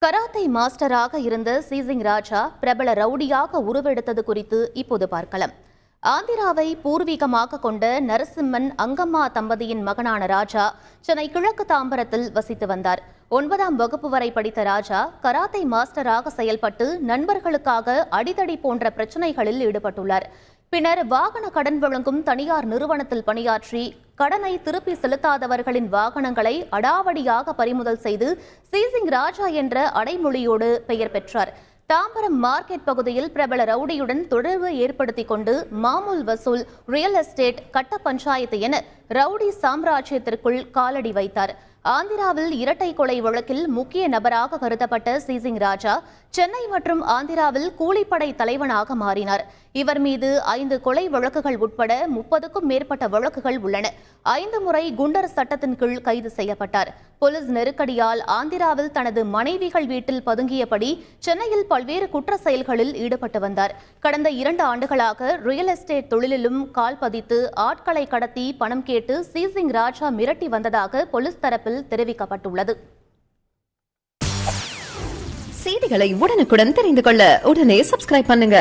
Karate மாஸ்டராக இருந்த சீசிங் ராஜா பிரபல ரவுடியாக உருவெடுத்தது குறித்து இப்போது பார்க்கலாம். ஆந்திராவை பூர்வீகமாக கொண்ட நரசிம்மன் அங்கம்மா தம்பதியின் மகனான ராஜா சென்னை கிழக்கு தாம்பரத்தில் வசித்து வந்தார். 9ஆம் வகுப்பு வரை படித்த ராஜா கராத்தே மாஸ்டராக செயல்பட்டு நண்பர்களுக்காக அடிதடி போன்ற பிரச்சனைகளில் ஈடுபட்டுள்ளார். பின்னர் வாகன கடன் வழங்கும் தனியார் நிறுவனத்தில் பணியாற்றி கடனை திருப்பி செலுத்தாதவர்களின் வாகனங்களை அடாவடியாக பறிமுதல் செய்து சீசிங் ராஜா என்ற அடைமொழியோடு பெயர் பெற்றார். தாம்பரம் மார்க்கெட் பகுதியில் பிரபல ரவுடியுடன் தொடர்பு ஏற்படுத்திக் கொண்டு மாமூல் வசூல், ரியல் எஸ்டேட், கட்ட பஞ்சாயத்து என ரவுடி சாம்ராஜ்யத்திற்குள் காலடி வைத்தார். ஆந்திராவில் இரட்டை கொலை வழக்கில் முக்கிய நபராக கருதப்பட்ட சீசிங் ராஜா சென்னை மற்றும் ஆந்திராவில் கூலிப்படை தலைவனாக மாறினார். இவர் மீது 5 கொலை வழக்குகள் உட்பட 30க்கும் மேற்பட்ட வழக்குகள் உள்ளன. 5 முறை குண்டர் சட்டத்தின் கீழ் கைது செய்யப்பட்டார். போலீஸ் நெருக்கடியால் ஆந்திராவில் தனது மனைவிகள் வீட்டில் பதுங்கியபடி சென்னையில் பல்வேறு குற்ற செயல்களில் ஈடுபட்டு வந்தார். கடந்த 2 ஆண்டுகளாக ரியல் எஸ்டேட் தொழிலிலும் கால் பதித்து ஆட்களை கடத்தி பணம் கேட்டு சீசிங் ராஜா மிரட்டி வந்ததாக போலீஸ் தரப்பில் தெரிவிக்கப்பட்டுள்ளது. செய்திகளை உடனுக்குடன் தெரிந்து கொள்ள உடனே சப்ஸ்கிரைப் பண்ணுங்க.